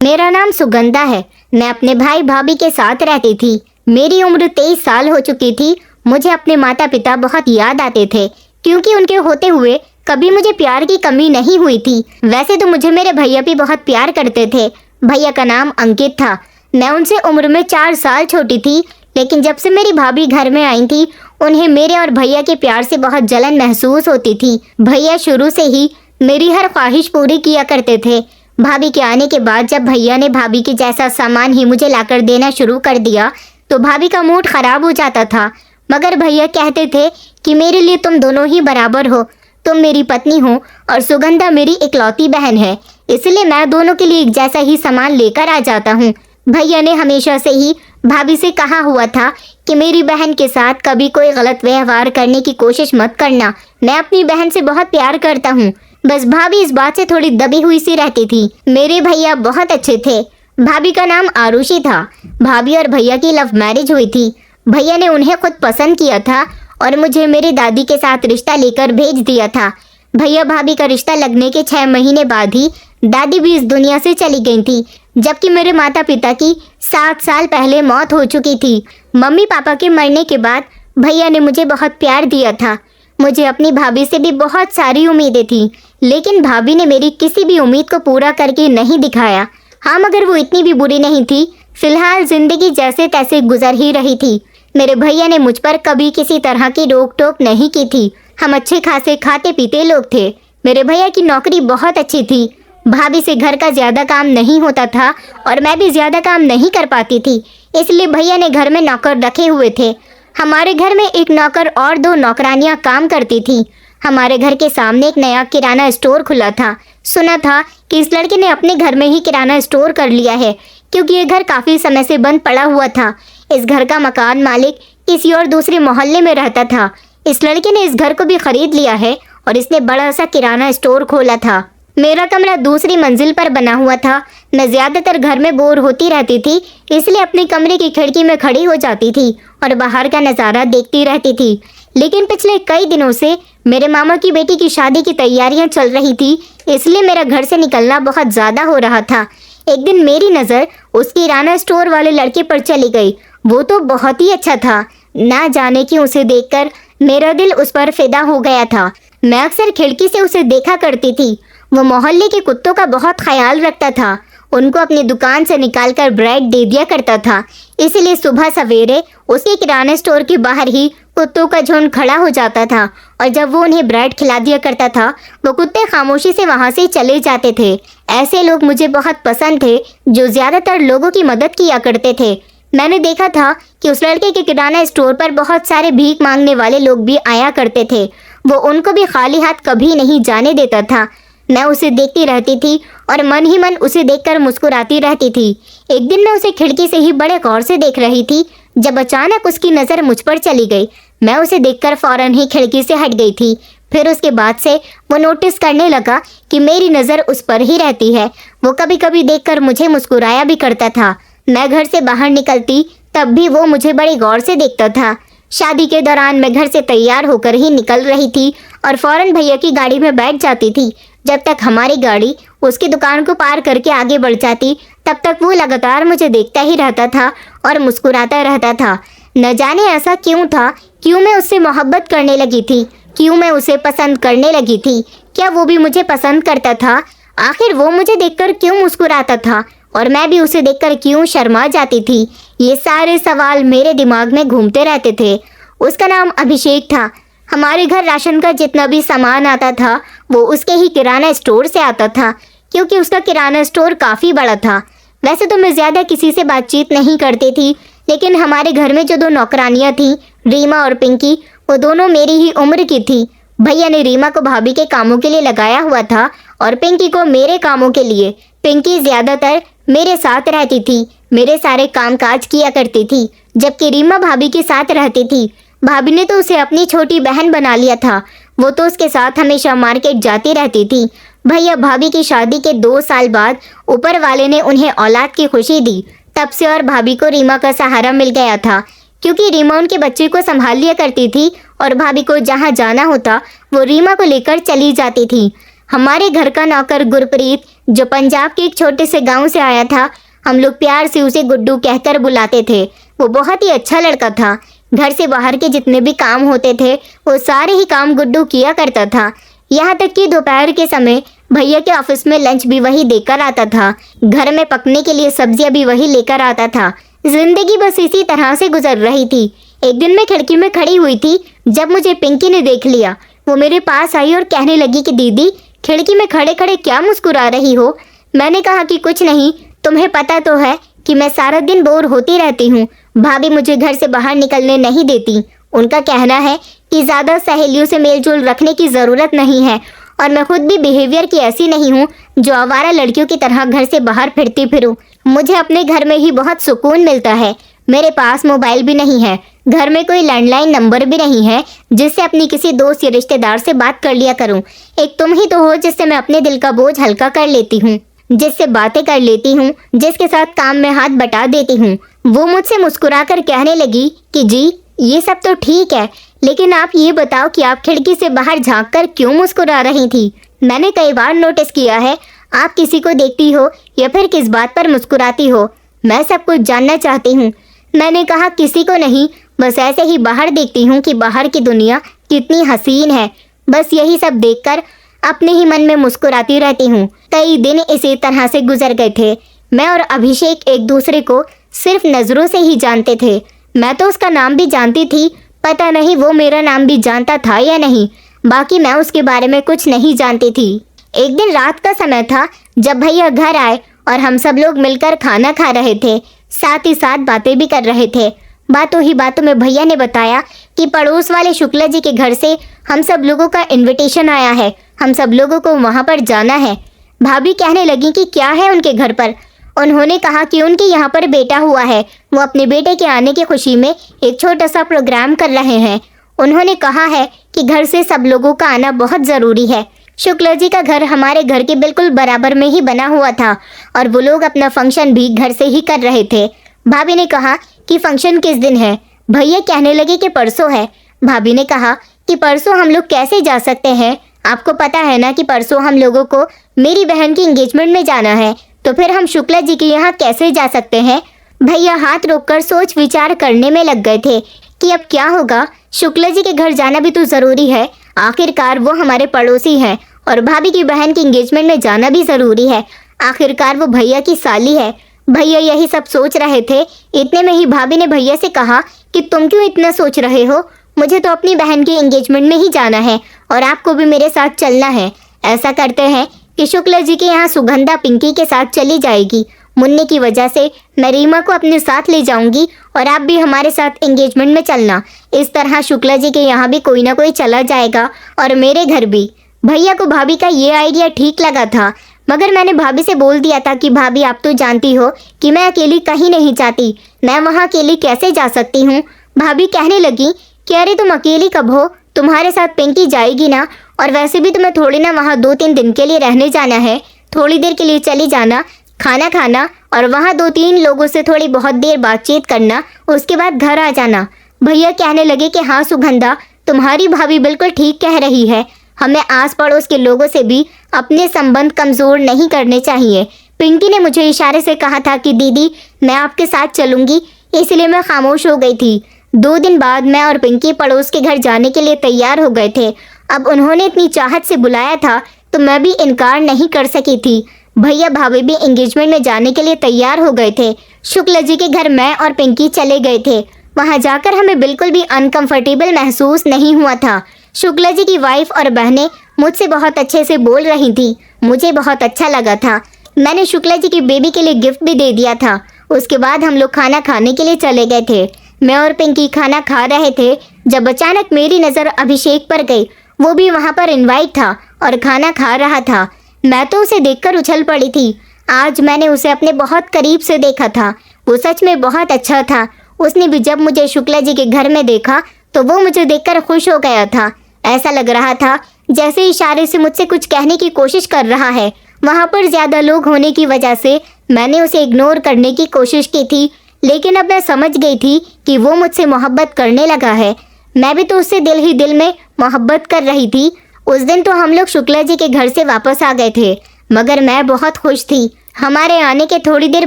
मेरा नाम सुगंधा है। मैं अपने भाई भाभी के साथ रहती थी। मेरी उम्र 23 साल हो चुकी थी। मुझे अपने माता पिता बहुत याद आते थे, क्योंकि उनके होते हुए कभी मुझे प्यार की कमी नहीं हुई थी। वैसे तो मुझे मेरे भैया भी बहुत प्यार करते थे। भैया का नाम अंकित था। मैं उनसे उम्र में 4 साल छोटी थी, लेकिन जब से मेरी भाभी घर में आई थी, उन्हें मेरे और भैया के प्यार से बहुत जलन महसूस होती थी। भैया शुरू से ही मेरी हर ख्वाहिश पूरी किया करते थे। भाभी के आने के बाद जब भैया ने भाभी के जैसा सामान ही मुझे लाकर देना शुरू कर दिया, तो भाभी का मूड खराब हो जाता था। मगर भैया कहते थे कि मेरे लिए तुम दोनों ही बराबर हो। तुम मेरी पत्नी हो और सुगंधा मेरी इकलौती बहन है, इसलिए मैं दोनों के लिए एक जैसा ही सामान लेकर आ जाता हूँ। भैया ने हमेशा से ही भाभी से कहा हुआ था कि मेरी बहन के साथ कभी कोई गलत व्यवहार करने की कोशिश मत करना। मैं अपनी बहन से बहुत प्यार करता हूँ। बस भाभी इस बात से थोड़ी दबी हुई सी रहती थी। मेरे भैया बहुत अच्छे थे। भाभी का नाम आरुषि था। भाभी और भैया की लव मैरिज हुई थी। भैया ने उन्हें खुद पसंद किया था और मुझे मेरी दादी के साथ रिश्ता लेकर भेज दिया था। भैया भाभी का रिश्ता लगने के 6 महीने बाद ही दादी भी इस दुनिया से चली गई थी, जबकि मेरे माता पिता की 7 साल पहले मौत हो चुकी थी। मम्मी पापा के मरने के बाद भैया ने मुझे बहुत प्यार दिया था। मुझे अपनी भाभी से भी बहुत सारी उम्मीदें थी, लेकिन भाभी ने मेरी किसी भी उम्मीद को पूरा करके नहीं दिखाया। हाँ, मगर वो इतनी भी बुरी नहीं थी। फिलहाल जिंदगी जैसे तैसे गुजर ही रही थी। मेरे भैया ने मुझ पर कभी किसी तरह की रोक टोक नहीं की थी। हम अच्छे खासे खाते पीते लोग थे। मेरे भैया की नौकरी बहुत अच्छी थी। भाभी से घर का ज्यादा काम नहीं होता था और मैं भी ज्यादा काम नहीं कर पाती थी, इसलिए भैया ने घर में नौकर रखे हुए थे। हमारे घर में एक नौकर और 2 नौकरानियां काम करती थी। हमारे घर के सामने एक नया किराना स्टोर खुला था। सुना था कि इस लड़के ने अपने घर में ही किराना स्टोर कर लिया है, क्योंकि ये घर काफी समय से बंद पड़ा हुआ था। इस घर का मकान मालिक किसी और दूसरे मोहल्ले में रहता था। इस लड़के ने इस घर को भी खरीद लिया है और इसने बड़ा सा किराना स्टोर खोला था। मेरा कमरा दूसरी मंजिल पर बना हुआ था। मैं ज्यादातर घर में बोर होती रहती थी, इसलिए अपने कमरे की खिड़की में खड़ी हो जाती थी और बाहर का नज़ारा देखती रहती थी। लेकिन पिछले कई दिनों से मेरे मामा की बेटी की शादी की तैयारियां चल रही थी, इसलिए मेरा घर से निकलना बहुत ज़्यादा हो रहा था। एक दिन मेरी नज़र उस किराना स्टोर वाले लड़के पर चली गई। वो तो बहुत ही अच्छा था। ना जाने क्यों उसे देखकर मेरा दिल उस पर फिदा हो गया था। मैं अक्सर खिड़की से उसे देखा करती थी। वो मोहल्ले के कुत्तों का बहुत ख्याल रखता था। उनको अपनी दुकान से निकालकर ब्रेड दे दिया करता था, इसलिए सुबह सवेरे उसके किराने स्टोर के बाहर ही कुत्तों का झुंड खड़ा हो जाता था और जब वो उन्हें ब्रेड खिला दिया करता था, वो कुत्ते खामोशी से वहां से चले जाते थे। ऐसे लोग मुझे बहुत पसंद थे, जो ज्यादातर लोगों की मदद किया करते थे। मैंने देखा था कि उस लड़के के किराना स्टोर पर बहुत सारे भीख मांगने वाले लोग भी आया करते थे। वो उनको भी खाली हाथ कभी नहीं जाने देता था। मैं उसे देखती रहती थी और मन ही मन उसे देखकर मुस्कुराती रहती थी। एक दिन मैं उसे खिड़की से ही बड़े गौर से देख रही थी, जब अचानक उसकी नज़र मुझ पर चली गई। मैं उसे देखकर फौरन ही खिड़की से हट गई थी। फिर उसके बाद से वो नोटिस करने लगा कि मेरी नज़र उस पर ही रहती है। वो कभी कभी देखकर मुझे मुस्कुराया भी करता था। मैं घर से बाहर निकलती तब भी वो मुझे बड़े गौर से देखता था। शादी के दौरान मैं घर से तैयार होकर ही निकल रही थी और फौरन भैया की गाड़ी में बैठ जाती थी। जब तक हमारी गाड़ी उसकी दुकान को पार करके आगे बढ़ जाती, तब तक वो लगातार मुझे देखता ही रहता था और मुस्कुराता रहता था। न जाने ऐसा क्यों था, क्यों मैं उससे मोहब्बत करने लगी थी, क्यों मैं उसे पसंद करने लगी थी। क्या वो भी मुझे पसंद करता था? आखिर वो मुझे देखकर क्यों मुस्कुराता था और मैं भी उसे देखकर क्यों शर्मा जाती थी? ये सारे सवाल मेरे दिमाग में घूमते रहते थे। उसका नाम अभिषेक था। हमारे घर राशन का जितना भी सामान आता था, वो उसके ही किराना स्टोर से आता था, क्योंकि उसका किराना स्टोर काफ़ी बड़ा था। वैसे तो मैं ज़्यादा किसी से बातचीत नहीं करती थी, लेकिन हमारे घर में जो 2 नौकरानियाँ थीं, रीमा और पिंकी, वो दोनों मेरी ही उम्र की थी। भैया ने रीमा को भाभी के कामों के लिए लगाया हुआ था और पिंकी को मेरे कामों के लिए। पिंकी ज़्यादातर मेरे साथ रहती थी, मेरे सारे कामकाज किया करती थी, जबकि रीमा भाभी के साथ रहती थी। भाभी ने तो उसे अपनी छोटी बहन बना लिया था। वो तो उसके साथ हमेशा मार्केट जाती रहती थी। भैया भाभी की शादी के 2 साल बाद ऊपर वाले ने उन्हें औलाद की खुशी दी। तब से और भाभी को रीमा का सहारा मिल गया था, क्योंकि रीमा उनके बच्चे को संभाल लिया करती थी और भाभी को जहाँ जाना होता वो रीमा को लेकर चली जाती थी। हमारे घर का नौकर गुरप्रीत जो पंजाब के एक छोटे से गांव से आया था। हम लोग प्यार से उसे गुड्डू कहकर बुलाते थे। वो बहुत ही अच्छा लड़का था। घर से बाहर के जितने भी काम होते थे वो सारे ही काम गुड्डू किया करता था। यहाँ तक कि दोपहर के समय भैया के ऑफिस में लंच भी वही देकर आता था। घर में पकने के लिए सब्जियां भी वही लेकर आता था। जिंदगी बस इसी तरह से गुजर रही थी। एक दिन मैं खिड़की में खड़ी हुई थी जब मुझे पिंकी ने देख लिया। वो मेरे पास आई और कहने लगी कि दीदी, खिड़की में खड़े खड़े क्या मुस्कुरा रही हो? मैंने कहा कि कुछ नहीं, तुम्हें पता तो है कि मैं सारा दिन बोर होती रहती हूँ। भाभी मुझे घर से बाहर निकलने नहीं देती। उनका कहना है कि ज़्यादा सहेलियों से मेलजोल रखने की ज़रूरत नहीं है और मैं खुद भी बिहेवियर की ऐसी नहीं हूँ जो आवारा लड़कियों की तरह घर से बाहर फिरती फिरूँ। मुझे अपने घर में ही बहुत सुकून मिलता है। मेरे पास मोबाइल भी नहीं है, घर में कोई लैंडलाइन नंबर भी नहीं है जिससे अपनी किसी दोस्त या रिश्तेदार से बात कर लिया करूं। एक तुम ही तो हो जिससे मैं अपने दिल का बोझ हल्का कर लेती हूँ, जिससे बातें कर लेती हूँ, जिसके साथ काम में हाथ बटा देती हूँ। वो मुझसे मुस्कुराकर कहने लगी कि जी ये सब तो ठीक है, लेकिन आप ये बताओ कि आप खिड़की से बाहर झाँक कर क्यों मुस्कुरा रही थी? मैंने कई बार नोटिस किया है आप किसी को देखती हो या फिर किस बात पर मुस्कुराती हो। मैं सब कुछ जानना चाहती हूँ। मैंने कहा किसी को नहीं, बस ऐसे ही बाहर देखती हूँ कि बाहर की दुनिया कितनी हसीन है। बस यही सब देखकर अपने ही मन में मुस्कुराती रहती हूँ। कई दिन इसी तरह से गुजर गए थे। मैं और अभिषेक एक दूसरे को सिर्फ नजरों से ही जानते थे। मैं तो उसका नाम भी जानती थी, पता नहीं वो मेरा नाम भी जानता था या नहीं। बाकी मैं उसके बारे में कुछ नहीं जानती थी। एक दिन रात का समय था जब भैया घर आए और हम सब लोग मिलकर खाना खा रहे थे, साथ ही साथ बातें भी कर रहे थे। बातों ही बातों में भैया ने बताया कि पड़ोस वाले शुक्ला जी के घर से हम सब लोगों का इनविटेशन आया है, हम सब लोगों को वहां पर जाना है। भाभी कहने लगी कि क्या है उनके घर पर। उन्होंने कहा कि उनके यहाँ पर बेटा हुआ है, वो अपने बेटे के आने की खुशी में एक छोटा सा प्रोग्राम कर रहे हैं। उन्होंने कहा है कि घर से सब लोगों का आना बहुत ज़रूरी है। शुक्ला जी का घर हमारे घर के बिल्कुल बराबर में ही बना हुआ था और वो लोग अपना फंक्शन भी घर से ही कर रहे थे। भाभी ने कहा कि फंक्शन किस दिन है? भैया कहने लगे कि परसों है। भाभी ने कहा कि परसों हम लोग कैसे जा सकते हैं? आपको पता है ना कि परसों हम लोगों को मेरी बहन की एंगेजमेंट में जाना है, तो फिर हम शुक्ला जी के यहाँ कैसे जा सकते हैं? भैया हाथ रोककर सोच विचार करने में लग गए थे कि अब क्या होगा। शुक्ला जी के घर जाना भी तो ज़रूरी है, आखिरकार वो हमारे पड़ोसी हैं, और भाभी की बहन की एंगेजमेंट में जाना भी ज़रूरी है, आखिरकार वो भैया की साली है। भैया यही सब सोच रहे थे। इतने में ही भाभी ने भैया से कहा कि तुम क्यों इतना सोच रहे हो? मुझे तो अपनी बहन की एंगेजमेंट में ही जाना है और आपको भी मेरे साथ चलना है। ऐसा करते हैं कि शुक्ला जी के यहाँ सुगंधा पिंकी के साथ चली जाएगी। मुन्ने की वजह से मैं रीमा को अपने साथ ले जाऊंगी और आप भी हमारे साथ एंगेजमेंट में चलना। इस तरह शुक्ला जी के यहाँ भी कोई ना कोई चला जाएगा और मेरे घर भी। भैया को भाभी का ये आइडिया ठीक लगा था, मगर मैंने भाभी से बोल दिया था कि भाभी आप तो जानती हो कि मैं अकेली कहीं नहीं जाती, मैं वहाँ अकेली कैसे जा सकती हूँ। भाभी कहने लगी कि अरे तुम अकेली कब हो, तुम्हारे साथ पिंकी जाएगी ना, और वैसे भी तुम्हें थोड़ी ना वहाँ 2-3 दिन के लिए रहने जाना है। थोड़ी देर के लिए चली जाना, खाना खाना और वहाँ 2-3 लोगों से थोड़ी बहुत देर बातचीत करना, उसके बाद घर आ जाना। भैया कहने लगे कि हाँ सुगंधा, तुम्हारी भाभी बिल्कुल ठीक कह रही है, हमें आस पड़ोस के लोगों से भी अपने संबंध कमज़ोर नहीं करने चाहिए। पिंकी ने मुझे इशारे से कहा था कि दीदी मैं आपके साथ चलूँगी, इसलिए मैं खामोश हो गई थी। 2 दिन बाद मैं और पिंकी पड़ोस के घर जाने के लिए तैयार हो गए थे। अब उन्होंने इतनी चाहत से बुलाया था तो मैं भी इनकार नहीं कर सकी थी। भैया भाभी भी एंगेजमेंट में जाने के लिए तैयार हो गए थे। शुक्ला जी के घर मैं और पिंकी चले गए थे। वहाँ जाकर हमें बिल्कुल भी अनकंफर्टेबल महसूस नहीं हुआ था। शुक्ला जी की वाइफ और बहनें मुझसे बहुत अच्छे से बोल रही थी, मुझे बहुत अच्छा लगा था। मैंने शुक्ला जी की बेबी के लिए गिफ्ट भी दे दिया था। उसके बाद हम लोग खाना खाने के लिए चले गए थे। मैं और पिंकी खाना खा रहे थे जब अचानक मेरी नज़र अभिषेक पर गई। वो भी वहाँ पर इनवाइट था और खाना खा रहा था। मैं तो उसे देखकर उछल पड़ी थी। आज मैंने उसे अपने बहुत करीब से देखा था। वो सच में बहुत अच्छा था। उसने भी जब मुझे शुक्ला जी के घर में देखा तो वो मुझे देखकर खुश हो गया था। ऐसा लग रहा था जैसे इशारे से मुझसे कुछ कहने की कोशिश कर रहा है। वहाँ पर ज़्यादा लोग होने की वजह से मैंने उसे इग्नोर करने की कोशिश की थी, लेकिन अब मैं समझ गई थी कि वो मुझसे मोहब्बत करने लगा है। मैं भी तो उससे दिल ही दिल में मोहब्बत कर रही थी। उस दिन तो हम लोग शुक्ला जी के घर से वापस आ गए थे। मगर मैं बहुत खुश थी। हमारे आने के थोड़ी देर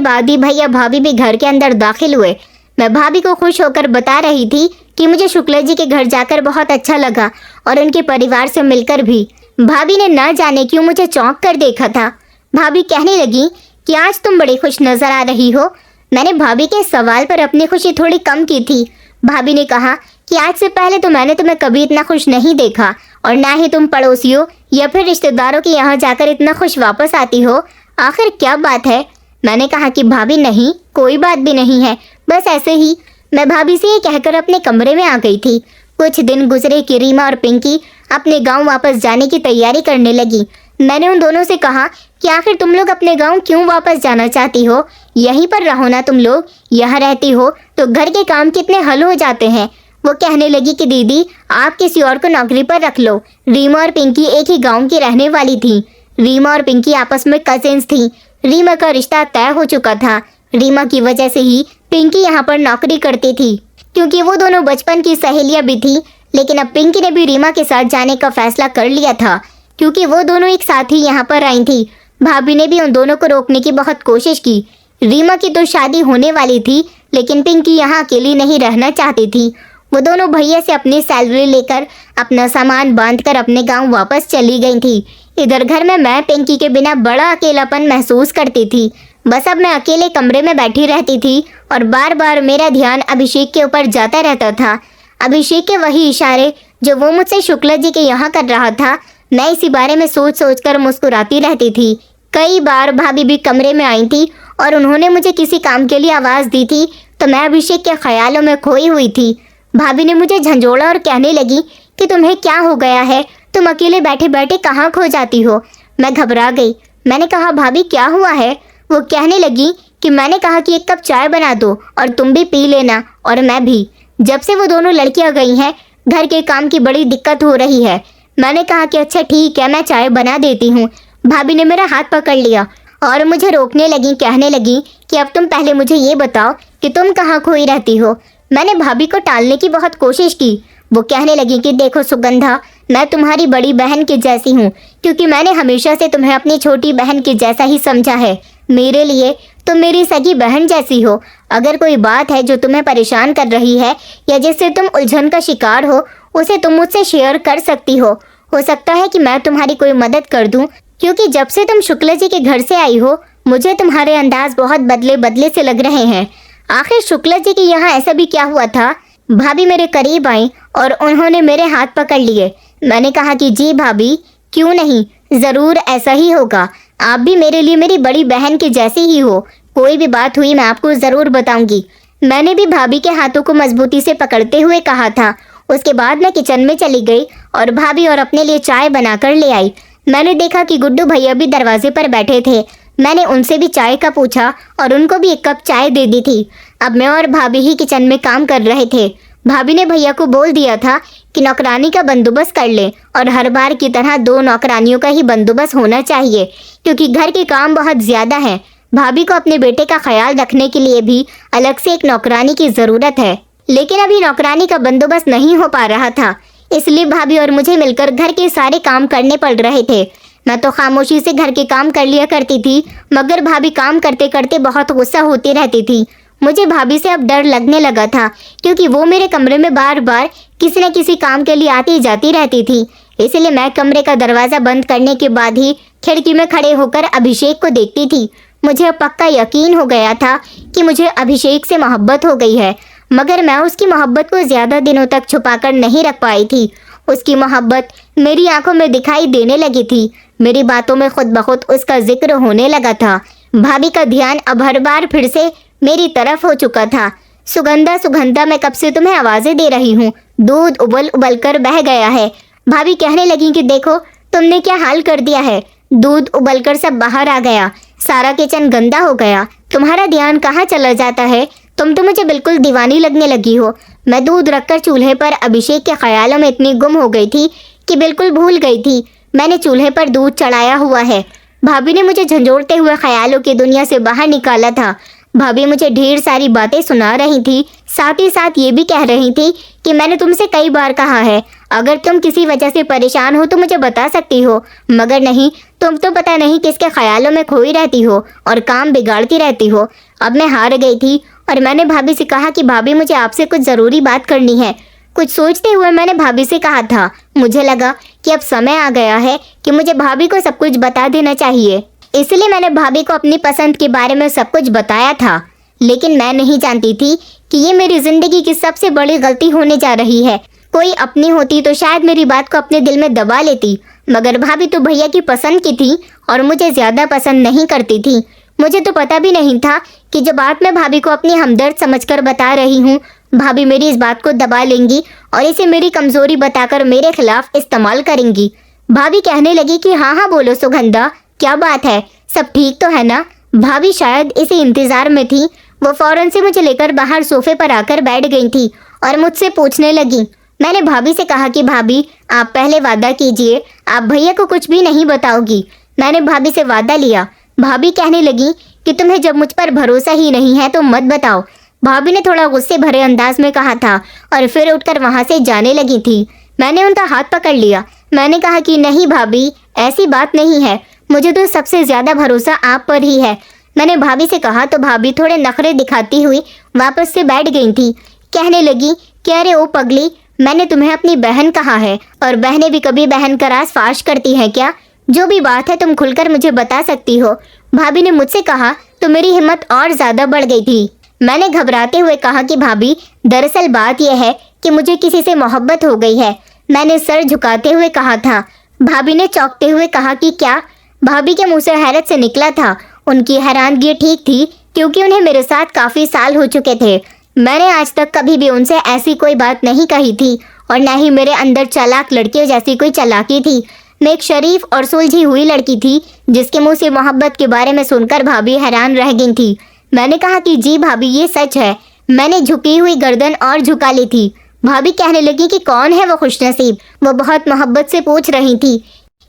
बाद ही भैया भाभी भी घर के अंदर दाखिल हुए। मैं भाभी को खुश होकर बता रही थी कि मुझे शुक्ला जी के घर जाकर बहुत अच्छा लगा और उनके परिवार से मिलकर भी। भाभी ने ना जाने क्यों मुझे चौंक कर देखा था। भाभी कहने लगी कि आज तुम बड़ी खुश नजर आ रही हो। मैंने भाभी के सवाल पर अपनी खुशी थोड़ी कम की थी। भाभी ने कहा कि आज से पहले तो मैंने तुम्हें कभी इतना खुश नहीं देखा और ना ही तुम पड़ोसियों या फिर रिश्तेदारों के यहाँ जाकर इतना खुश वापस आती हो। आखिर क्या बात है? मैंने कहा कि भाभी नहीं, कोई बात भी नहीं है, बस ऐसे ही। मैं भाभी से ये कहकर अपने कमरे में आ गई थी। कुछ दिन गुजरे कि रीमा और पिंकी अपने गांव वापस जाने की तैयारी करने लगी। मैंने उन दोनों से कहा कि आखिर तुम लोग अपने गांव क्यों वापस जाना चाहती हो? यहीं पर रहो ना तुम लोग। यहाँ रहती हो तो घर के काम कितने हल हो जाते हैं। वो कहने लगी कि दीदी आप किसी और को नौकरी पर रख लो। रीमा और पिंकी एक ही गाँव की रहने वाली थी। रीमा और पिंकी आपस में कजिन्स थी। रीमा का रिश्ता तय हो चुका था। रीमा की वजह से ही पिंकी यहाँ पर नौकरी करती थी, क्योंकि वो दोनों बचपन की सहेलियां भी थी। लेकिन अब पिंकी ने भी रीमा के साथ जाने का फैसला कर लिया था, क्योंकि वो दोनों एक साथ ही यहाँ पर आई थी। भाभी ने भी उन दोनों को रोकने की बहुत कोशिश की। रीमा की तो शादी होने वाली थी, लेकिन पिंकी यहाँ अकेली नहीं रहना चाहती थी। वो दोनों भैया से अपनी सैलरी लेकर अपना सामान बांधकर अपने गांव वापस चली गई थी। इधर घर में मैं पिंकी के बिना बड़ा अकेलापन महसूस करती थी। बस अब मैं अकेले कमरे में बैठी रहती थी और बार बार मेरा ध्यान अभिषेक के ऊपर जाता रहता था। अभिषेक के वही इशारे जो वो मुझसे शुक्ला जी के यहाँ कर रहा था, मैं इसी बारे में सोच सोच कर मुस्कुराती रहती थी। कई बार भाभी भी कमरे में आई थी और उन्होंने मुझे किसी काम के लिए आवाज़ दी थी, तो मैं अभिषेक के ख्यालों में खोई हुई थी। भाभी ने मुझे झंझोड़ा और कहने लगी कि तुम्हें क्या हो गया है, तुम अकेले बैठे बैठे कहाँ खो जाती हो। मैं घबरा गई। मैंने कहा भाभी क्या हुआ है? वो कहने लगी कि मैंने कहा कि एक कप चाय बना दो और तुम भी पी लेना और मैं भी। जब से वो दोनों लड़कियां गई हैं घर के काम की बड़ी दिक्कत हो रही है। मैंने कहा कि अच्छा ठीक है, मैं चाय बना देती हूँ। भाभी ने मेरा हाथ पकड़ लिया और मुझे रोकने लगी। कहने लगी कि अब तुम पहले मुझे ये बताओ कि तुम कहाँ खोई रहती हो। मैंने भाभी को टालने की बहुत कोशिश की। वो कहने लगी कि देखो सुगंधा, मैं तुम्हारी बड़ी बहन की जैसी हूँ, क्योंकि मैंने हमेशा से तुम्हें अपनी छोटी बहन की जैसा ही समझा है। मेरे लिए तुम मेरी सगी बहन जैसी हो। अगर कोई बात है जो तुम्हें परेशान कर रही है या जिससे तुम उलझन का शिकार हो, उसे तुम मुझसे शेयर कर सकती हो। सकता है कि मैं तुम्हारी कोई मदद कर दूं, क्योंकि जब से तुम शुक्ला जी के घर से आई हो, मुझे तुम्हारे अंदाज बहुत बदले बदले से लग रहे हैं। आखिर शुक्ला जी के यहाँ ऐसा भी क्या हुआ था? भाभी मेरे करीब आई और उन्होंने मेरे हाथ पकड़ लिए। मैंने कहा कि जी भाभी, क्यों नहीं, ज़रूर ऐसा ही होगा। आप भी मेरे लिए मेरी बड़ी बहन की जैसी ही हो। कोई भी बात हुई मैं आपको ज़रूर बताऊंगी। मैंने भी भाभी के हाथों को मजबूती से पकड़ते हुए कहा था। उसके बाद मैं किचन में चली गई और भाभी और अपने लिए चाय बनाकर ले आई। मैंने देखा कि गुड्डू भैया भी दरवाजे पर बैठे थे। मैंने उनसे भी चाय का पूछा और उनको भी एक कप चाय दे दी थी। अब मैं और भाभी ही किचन में काम कर रहे थे। भाभी ने भैया को बोल दिया था कि नौकरानी का बंदोबस्त कर ले और हर बार की तरह 2 नौकरानियों का ही बंदोबस्त होना चाहिए, क्योंकि घर के काम बहुत ज़्यादा हैं। भाभी को अपने बेटे का ख्याल रखने के लिए भी अलग से एक नौकरानी की ज़रूरत है, लेकिन अभी नौकरानी का बंदोबस्त नहीं हो पा रहा था। इसलिए भाभी और मुझे मिलकर घर के सारे काम करने पड़ रहे थे। मैं तो खामोशी से घर के काम कर लिया करती थी, मगर भाभी काम करते करते बहुत गुस्सा होती रहती थी। मुझे भाभी से अब डर लगने लगा था, क्योंकि वो मेरे कमरे में बार बार किसी न किसी काम के लिए आती जाती रहती थी। इसलिए मैं कमरे का दरवाज़ा बंद करने के बाद ही खिड़की में खड़े होकर अभिषेक को देखती थी। मुझे अब पक्का यकीन हो गया था कि मुझे अभिषेक से मोहब्बत हो गई है, मगर मैं उसकी मोहब्बत को ज़्यादा दिनों तक छुपाकर नहीं रख पाई थी। उसकी मोहब्बत मेरी आंखों में दिखाई देने लगी थी। मेरी बातों में खुद ब खुद उसका जिक्र होने लगा था। भाभी का ध्यान अब हर बार फिर से मेरी तरफ हो चुका था। सुगंधा सुगंधा, मैं कब से तुम्हें आवाज़ें दे रही हूँ, दूध उबल उबल कर बह गया है। भाभी कहने लगी कि देखो तुमने क्या हाल कर दिया है। दूध उबलकर सब बाहर आ गया, सारा किचन गंदा हो गया। तुम्हारा ध्यान कहाँ चला जाता है? तुम तो मुझे बिल्कुल दीवानी लगने लगी हो। मैं दूध रखकर चूल्हे पर अभिषेक के ख्यालों में इतनी गुम हो गई थी कि बिल्कुल भूल गई थी मैंने चूल्हे पर दूध चढ़ाया हुआ है। भाभी ने मुझे झंझोड़ते हुए ख्यालों की दुनिया से बाहर निकाला था। भाभी मुझे ढेर सारी बातें सुना रही थी, साथ ही साथ ये भी कह रही थी कि मैंने तुमसे कई बार कहा है, अगर तुम किसी वजह से परेशान हो तो मुझे बता सकती हो, मगर नहीं, तुम तो पता नहीं किसके ख्यालों में खोई रहती हो और काम बिगाड़ती रहती हो। अब मैं हार गई थी और मैंने भाभी से कहा कि भाभी मुझे आपसे कुछ ज़रूरी बात करनी है। कुछ सोचते हुए मैंने भाभी से कहा था, मुझे लगा कि अब समय आ गया है कि मुझे भाभी को सब कुछ बता देना चाहिए। इसलिए मैंने भाभी को अपनी पसंद के बारे में सब कुछ बताया था। लेकिन मैं नहीं जानती थी कि ये मेरी ज़िंदगी की सबसे बड़ी गलती होने जा रही है। कोई अपनी होती तो शायद मेरी बात को अपने दिल में दबा लेती, मगर भाभी तो भैया की पसंद की थी और मुझे ज़्यादा पसंद नहीं करती थी। मुझे तो पता भी नहीं था कि जो बात मैं भाभी को अपनी हमदर्द समझकर बता रही हूँ, भाभी मेरी इस बात को दबा लेंगी और इसे मेरी कमज़ोरी बताकर मेरे खिलाफ इस्तेमाल करेंगी। भाभी कहने लगी कि हाँ हाँ बोलो सुगंधा, क्या बात है, सब ठीक तो है ना। भाभी शायद इसी इंतज़ार में थी। वो फ़ौरन से मुझे लेकर बाहर सोफे पर आकर बैठ गई थी और मुझसे पूछने लगी। मैंने भाभी से कहा कि भाभी आप पहले वादा कीजिए, आप भैया को कुछ भी नहीं बताओगी। मैंने भाभी से वादा लिया। भाभी कहने लगी कि तुम्हें जब मुझ पर भरोसा ही नहीं है तो मत बताओ। भाभी ने थोड़ा गुस्से भरे अंदाज में कहा था और फिर उठकर वहाँ से जाने लगी थी। मैंने उनका हाथ पकड़ लिया। मैंने कहा कि नहीं भाभी, ऐसी बात नहीं है, मुझे तो सबसे ज़्यादा भरोसा आप पर ही है। मैंने भाभी से कहा तो भाभी थोड़े नखरे दिखाती हुई वापस से बैठ गई थी। कहने लगी कि अरे ओ पगली, मैंने तुम्हें अपनी बहन कहा है और बहनें भी कभी बहन का राज फाश करती हैं क्या? जो भी बात है तुम खुलकर मुझे बता सकती हो। भाभी ने मुझसे कहा तो मेरी हिम्मत और ज़्यादा बढ़ गई थी। मैंने घबराते हुए कहा कि भाभी दरअसल बात यह है कि मुझे किसी से मोहब्बत हो गई है। मैंने सर झुकाते हुए कहा था। भाभी ने चौंकते हुए कहा कि क्या? भाभी के मुंह से हैरत से निकला था। उनकी हैरानगी ठीक थी क्योंकि उन्हें मेरे साथ काफ़ी साल हो चुके थे। मैंने आज तक कभी भी उनसे ऐसी कोई बात नहीं कही थी और ना ही मेरे अंदर चालाक लड़कियों जैसी कोई चालाकी थी। मैं एक शरीफ और सुलझी हुई लड़की थी जिसके मुंह से मोहब्बत के बारे में सुनकर भाभी हैरान रह गई थी। मैंने कहा कि जी भाभी ये सच है। मैंने झुकी हुई गर्दन और झुका ली थी। भाभी कहने लगी कि कौन है वो खुशनसीब? वो बहुत मोहब्बत से पूछ रही थी।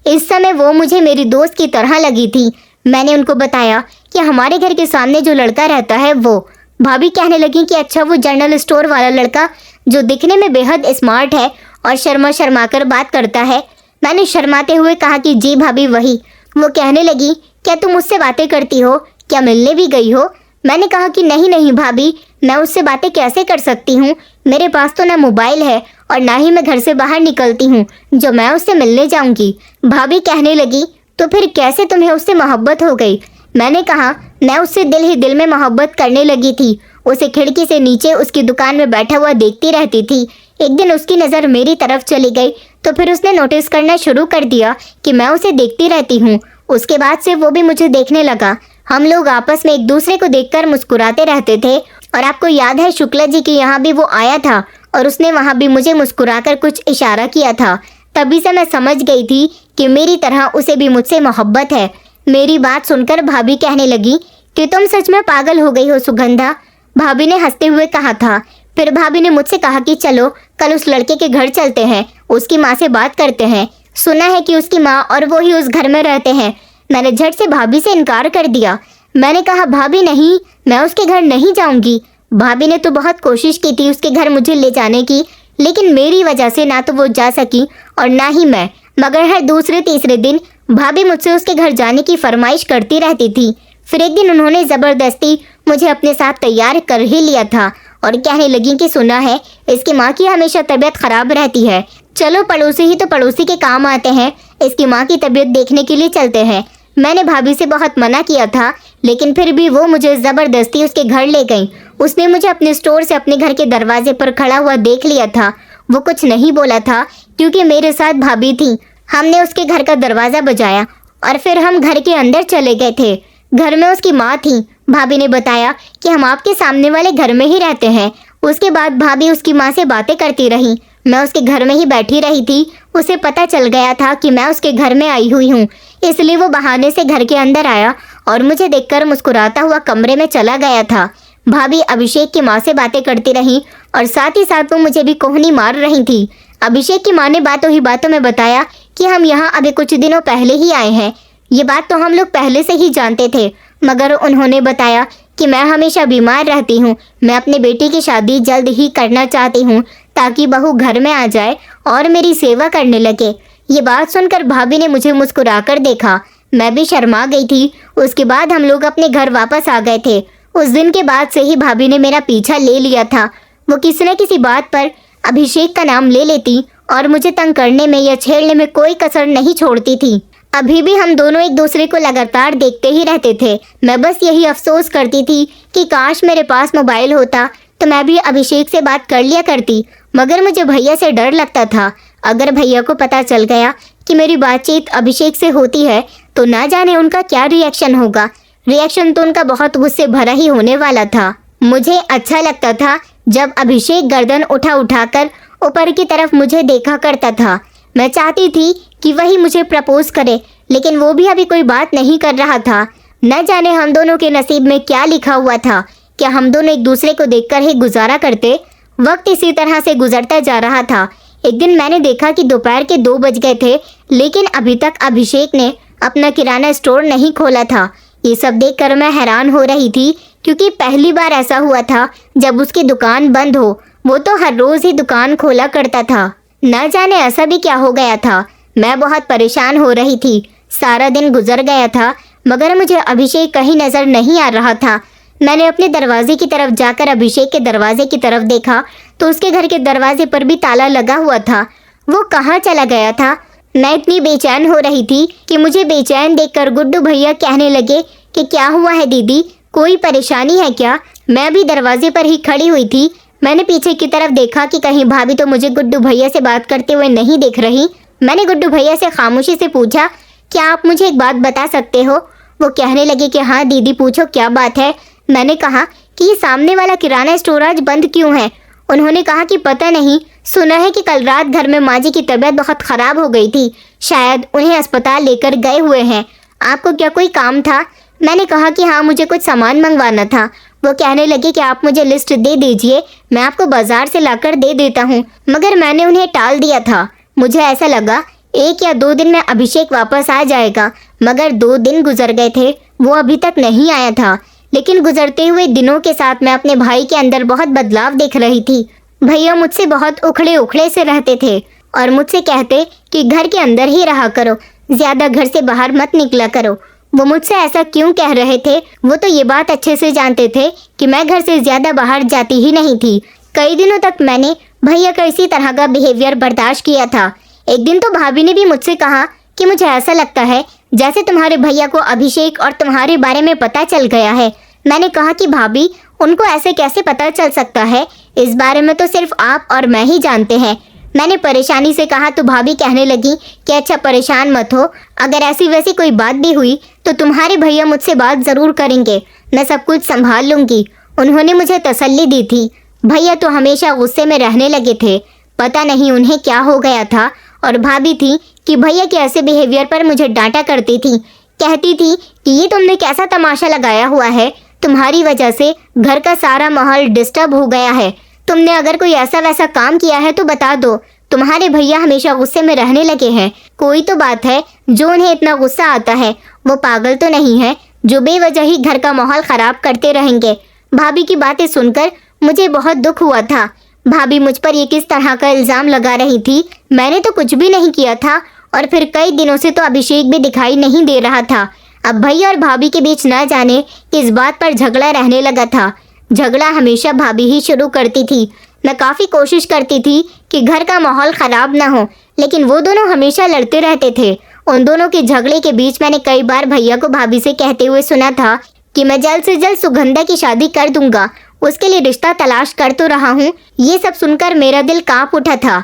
इस समय वो मुझे मेरी दोस्त की तरह लगी थी। मैंने उनको बताया कि हमारे घर के सामने जो लड़का रहता है वो। भाभी कहने लगी कि अच्छा वो जनरल स्टोर वाला लड़का जो दिखने में बेहद स्मार्ट है और शर्मा शर्मा कर बात करता है। मैंने शर्माते हुए कहा कि जी भाभी वही। वो कहने लगी क्या तुम उससे बातें करती हो? क्या मिलने भी गई हो? मैंने कहा कि नहीं नहीं भाभी, मैं उससे बातें कैसे कर सकती हूँ? मेरे पास तो ना मोबाइल है और ना ही मैं घर से बाहर निकलती हूँ जो मैं उससे मिलने जाऊँगी। भाभी कहने लगी तो फिर कैसे तुम्हें उससे मोहब्बत हो गई? मैंने कहा मैं उससे दिल ही दिल में मोहब्बत करने लगी थी। उसे खिड़की से नीचे उसकी दुकान में बैठा हुआ देखती रहती थी। एक दिन उसकी नज़र मेरी तरफ चली गई तो फिर उसने नोटिस करना शुरू कर दिया कि मैं उसे देखती रहती हूँ। उसके बाद से वो भी मुझे देखने लगा। हम लोग आपस में एक दूसरे को देखकर मुस्कुराते रहते थे। और आपको याद है शुक्ला जी के यहाँ भी वो आया था और उसने वहाँ भी मुझे मुस्कुराकर कुछ इशारा किया था। तभी से मैं समझ गई थी कि मेरी तरह उसे भी मुझसे मोहब्बत है। मेरी बात सुनकर भाभी कहने लगी कि तुम सच में पागल हो गई हो सुगंधा। भाभी ने हंसते हुए कहा था। फिर भाभी ने मुझसे कहा कि चलो कल उस लड़के के घर चलते हैं, उसकी माँ से बात करते हैं। सुना है कि उसकी माँ और वो ही उस घर में रहते हैं। मैंने झट से भाभी से इनकार कर दिया। मैंने कहा भाभी नहीं, मैं उसके घर नहीं जाऊंगी। भाभी ने तो बहुत कोशिश की थी उसके घर मुझे ले जाने की, लेकिन मेरी वजह से ना तो वो जा सकी और ना ही मैं। मगर हर दूसरे तीसरे दिन भाभी मुझसे उसके घर जाने की फरमाइश करती रहती थी। फिर एक दिन उन्होंने ज़बरदस्ती मुझे अपने साथ तैयार कर ही लिया था और कहने लगी कि सुना है इसकी माँ की हमेशा तबीयत खराब रहती है, चलो पड़ोसी ही तो पड़ोसी के काम आते हैं, इसकी माँ की तबीयत देखने के लिए चलते हैं। मैंने भाभी से बहुत मना किया था, लेकिन फिर भी वो मुझे ज़बरदस्ती उसके घर ले गई। उसने मुझे अपने स्टोर से अपने घर के दरवाजे पर खड़ा हुआ देख लिया था। वो कुछ नहीं बोला था क्योंकि मेरे साथ भाभी थी। हमने उसके घर का दरवाज़ा बजाया और फिर हम घर के अंदर चले गए थे। घर में उसकी माँ थी। भाभी ने बताया कि हम आपके सामने वाले घर में ही रहते हैं। उसके बाद भाभी उसकी माँ से बातें करती रही। मैं उसके घर में ही बैठी रही थी। उसे पता चल गया था कि मैं उसके घर में आई हुई हूँ, इसलिए वो बहाने से घर के अंदर आया और मुझे देखकर मुस्कुराता हुआ कमरे में चला गया था। भाभी अभिषेक की माँ से बातें करती रही और साथ ही साथ वो मुझे भी कोहनी मार रही थी। अभिषेक की माँ ने बातों ही बातों में बताया कि हम यहाँ अभी कुछ दिनों पहले ही आए हैं। ये बात तो हम लोग पहले से ही जानते थे, मगर उन्होंने बताया कि मैं हमेशा बीमार रहती हूँ। मैं अपने बेटी की शादी जल्द ही करना चाहती हूँ ताकि बहू घर में आ जाए और मेरी सेवा करने लगे। ये बात सुनकर भाभी ने मुझे मुस्कुराकर देखा। मैं भी शर्मा गई थी। उसके बाद हम लोग अपने घर वापस आ गए थे। उस दिन के बाद से ही भाभी ने मेरा पीछा ले लिया था। वो किसी न किसी बात पर अभिषेक का नाम ले लेती और मुझे तंग करने में या छेड़ने में कोई कसर नहीं छोड़ती थी। अभी भी हम दोनों एक दूसरे को लगातार देखते ही रहते थे। मैं बस यही अफसोस करती थी कि काश मेरे पास मोबाइल होता तो मैं भी अभिषेक से बात कर लिया करती, मगर मुझे भैया से डर लगता था। अगर भैया को पता चल गया कि मेरी बातचीत अभिषेक से होती है तो ना जाने उनका क्या रिएक्शन होगा। रिएक्शन तो उनका बहुत गुस्से भरा ही होने वाला था। मुझे अच्छा लगता था जब अभिषेक गर्दन उठाकर ऊपर की तरफ मुझे देखा करता था। मैं चाहती थी कि वही मुझे प्रपोज करे, लेकिन वो भी अभी कोई बात नहीं कर रहा था। न जाने हम दोनों के नसीब में क्या लिखा हुआ था। क्या हम दोनों एक दूसरे को देखकर ही गुजारा करते? वक्त इसी तरह से गुजरता जा रहा था। एक दिन मैंने देखा कि दोपहर के 2 बज गए थे, लेकिन अभी तक अभिषेक ने अपना किराना स्टोर नहीं खोला था। ये सब देखकर मैं हैरान हो रही थी, क्योंकि पहली बार ऐसा हुआ था जब उसकी दुकान बंद हो। वो तो हर रोज ही दुकान खोला करता था। न जाने ऐसा भी क्या हो गया था। मैं बहुत परेशान हो रही थी। सारा दिन गुजर गया था, मगर मुझे अभिषेक कहीं नजर नहीं आ रहा था। मैंने अपने दरवाजे की तरफ जाकर अभिषेक के दरवाजे की तरफ देखा तो उसके घर के दरवाजे पर भी ताला लगा हुआ था। वो कहाँ चला गया था? मैं इतनी बेचैन हो रही थी कि मुझे बेचैन देखकर गुड्डू भैया कहने लगे कि क्या हुआ है दीदी, कोई परेशानी है क्या? मैं भी दरवाजे पर ही खड़ी हुई थी। मैंने पीछे की तरफ देखा कि कहीं भाभी तो मुझे गुड्डू भैया से बात करते हुए नहीं देख रही। मैंने गुड्डू भैया से खामोशी से पूछा, क्या आप मुझे एक बात बता सकते हो? वो कहने लगे कि हाँ दीदी पूछो, क्या बात है? मैंने कहा कि ये सामने वाला किराना स्टोर आज बंद क्यों है? उन्होंने कहा कि पता नहीं, सुना है कि कल रात घर में माँ जी की तबीयत बहुत खराब हो गई थी, शायद उन्हें अस्पताल लेकर गए हुए हैं। आपको क्या कोई काम था? मैंने कहा कि हाँ मुझे कुछ सामान मंगवाना था। वो कहने लगे कि आप मुझे लिस्ट दे दीजिए, मैं आपको बाजार से लाकर दे देता हूँ, मगर मैंने उन्हें टाल दिया था। मुझे ऐसा लगा 1 या 2 दिन में अभिषेक वापस आ जाएगा, मगर 2 दिन गुजर गए थे, वो अभी तक नहीं आया था। लेकिन गुजरते हुए दिनों के साथ मैं अपने भाई के अंदर बहुत बदलाव देख रही थी। भैया मुझसे बहुत उखड़े से रहते थे और मुझसे कहते कि घर के अंदर ही रहा करो, ज्यादा घर से बाहर मत निकला करो। वो मुझसे ऐसा क्यों कह रहे थे? वो तो ये बात अच्छे से जानते थे कि मैं घर से ज्यादा बाहर जाती ही नहीं थी। कई दिनों तक मैंने भैया का इसी तरह का बिहेवियर बर्दाश्त किया था। एक दिन तो भाभी ने भी मुझसे कहा कि मुझे ऐसा लगता है जैसे तुम्हारे भैया को अभिषेक और तुम्हारे बारे में पता चल गया है। मैंने कहा कि भाभी, उनको ऐसे कैसे पता चल सकता है? इस बारे में तो सिर्फ आप और मैं ही जानते हैं। मैंने परेशानी से कहा तो भाभी कहने लगी कि अच्छा परेशान मत हो, अगर ऐसी वैसी कोई बात भी हुई तो तुम्हारे भैया मुझसे बात जरूर करेंगे, मैं सब कुछ संभाल लूंगी। उन्होंने मुझे तसल्ली दी थी। भैया तो हमेशा गुस्से में रहने लगे थे, पता नहीं उन्हें क्या हो गया था। और भाभी थी कि भैया के ऐसे बिहेवियर पर मुझे डांटा करती थी, कहती थी कि ये तुमने कैसा तमाशा लगाया हुआ है, तुम्हारी वजह से घर का सारा माहौल डिस्टर्ब हो गया है। तुमने अगर कोई ऐसा वैसा काम किया है तो बता दो, तुम्हारे भैया हमेशा गुस्से में रहने लगे हैं। कोई तो बात है जो उन्हें इतना गुस्सा आता है, वो पागल तो नहीं है जो बेवजह ही घर का माहौल खराब करते रहेंगे। भाभी की बातें सुनकर मुझे बहुत दुख हुआ था। भाभी मुझ पर ये किस तरह का इल्जाम लगा रही थी? मैंने तो कुछ भी नहीं किया था। और फिर कई दिनों से तो अभिषेक भी दिखाई नहीं दे रहा था। अब भैया और भाभी के बीच न जाने किस बात पर झगड़ा रहने लगा था। झगड़ा हमेशा भाभी ही शुरू करती थी। मैं काफ़ी कोशिश करती थी कि घर का माहौल ख़राब ना हो, लेकिन वो दोनों हमेशा लड़ते रहते थे। उन दोनों के झगड़े के बीच मैंने कई बार भैया को भाभी से कहते हुए सुना था कि मैं जल्द से जल्द सुगंधा की शादी कर दूंगा, उसके लिए रिश्ता तलाश कर तो रहा हूँ। ये सब सुनकर मेरा दिल कांप उठा था।